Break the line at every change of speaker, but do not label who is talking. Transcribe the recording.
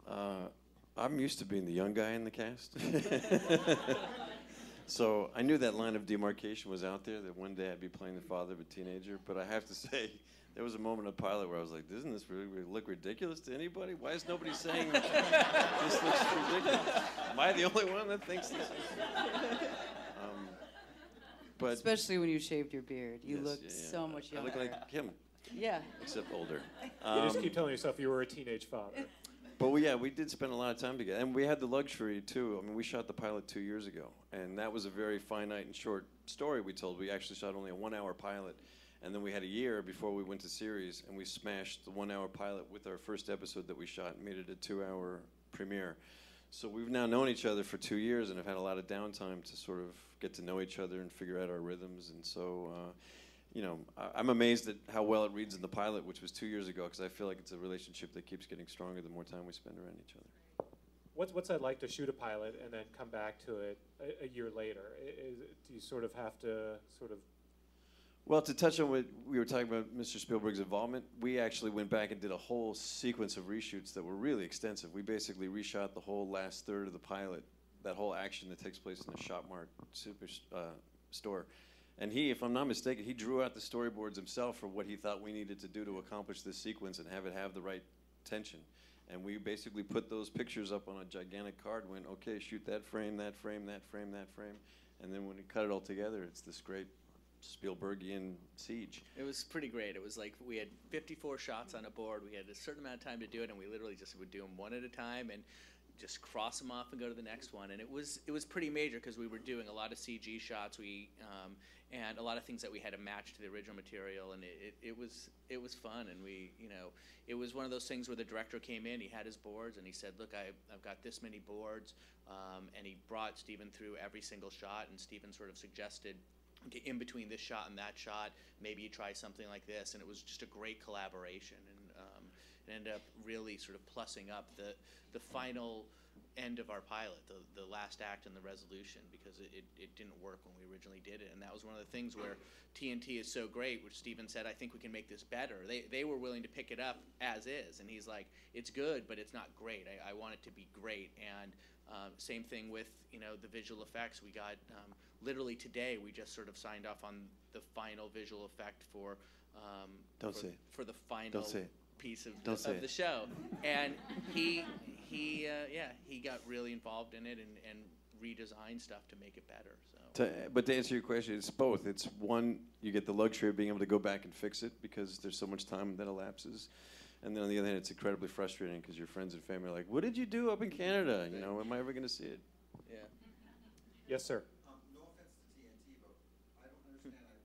I'm used to being the young guy in the cast. So I knew that line of demarcation was out there, that one day I'd be playing the father of a teenager. But I have to say, there was a moment in the pilot where I was like, doesn't this really look ridiculous to anybody? Why is nobody saying this looks ridiculous? Am I the only one that thinks this is? But
especially when you shaved your beard. You
yes,
looked so much younger.
I look like him.
Yeah.
Except older.
You just keep telling yourself you were a teenage father.
But we did spend a lot of time together. And we had the luxury, too. I mean, we shot the pilot 2 years ago. And that was a very finite and short story we told. We actually shot only a 1-hour pilot. And then we had a year before we went to series. And we smashed the 1-hour pilot with our first episode that we shot and made it a 2-hour premiere. So we've now known each other for 2 years and have had a lot of downtime to sort of get to know each other and figure out our rhythms. And so, you know, I'm amazed at how well it reads in the pilot, which was 2 years ago, because I feel like it's a relationship that keeps getting stronger the more time we spend around each other.
What's that like to shoot a pilot and then come back to it a year later? Do you sort of have to sort of...
Well, to touch on what we were talking about, Mr. Spielberg's involvement, we actually went back and did a whole sequence of reshoots that were really extensive. We basically reshot the whole last third of the pilot, that whole action that takes place in the Shop Mart store. And he, if I'm not mistaken, he drew out the storyboards himself for what he thought we needed to do to accomplish this sequence and have it have the right tension. And we basically put those pictures up on a gigantic card and went, okay, shoot that frame, that frame, that frame, that frame. And then when we cut it all together, it's this great Spielbergian siege.
It was pretty great. It was like we had 54 shots on a board. We had a certain amount of time to do it, and we literally just would do them one at a time and just cross them off and go to the next one. And it was pretty major because we were doing a lot of CG shots. And a lot of things that we had to match to the original material, and it was fun. And it was one of those things where the director came in, he had his boards, and he said, look, I've got this many boards, and he brought Steven through every single shot, and Steven sort of suggested, okay, in between this shot and that shot, maybe you try something like this, and it was just a great collaboration, and it ended up really sort of plussing up the final end of our pilot, the last act and the resolution, because it didn't work when we originally did it. And that was one of the things where TNT is so great, which Steven said, I think we can make this better. They were willing to pick it up as is, and he's like, it's good, but it's not great. I want it to be great. And same thing with the visual effects. We got literally today we just sort of signed off on the final visual effect for the final piece of the show, and he got really involved in it and redesigned stuff to make it better. So.
But to answer your question, it's both. It's one, you get the luxury of being able to go back and fix it because there's so much time that elapses. And then on the other hand, it's incredibly frustrating because your friends and family are like, what did you do up in Canada? Am I ever going to see it?
Yeah.
Yes, sir.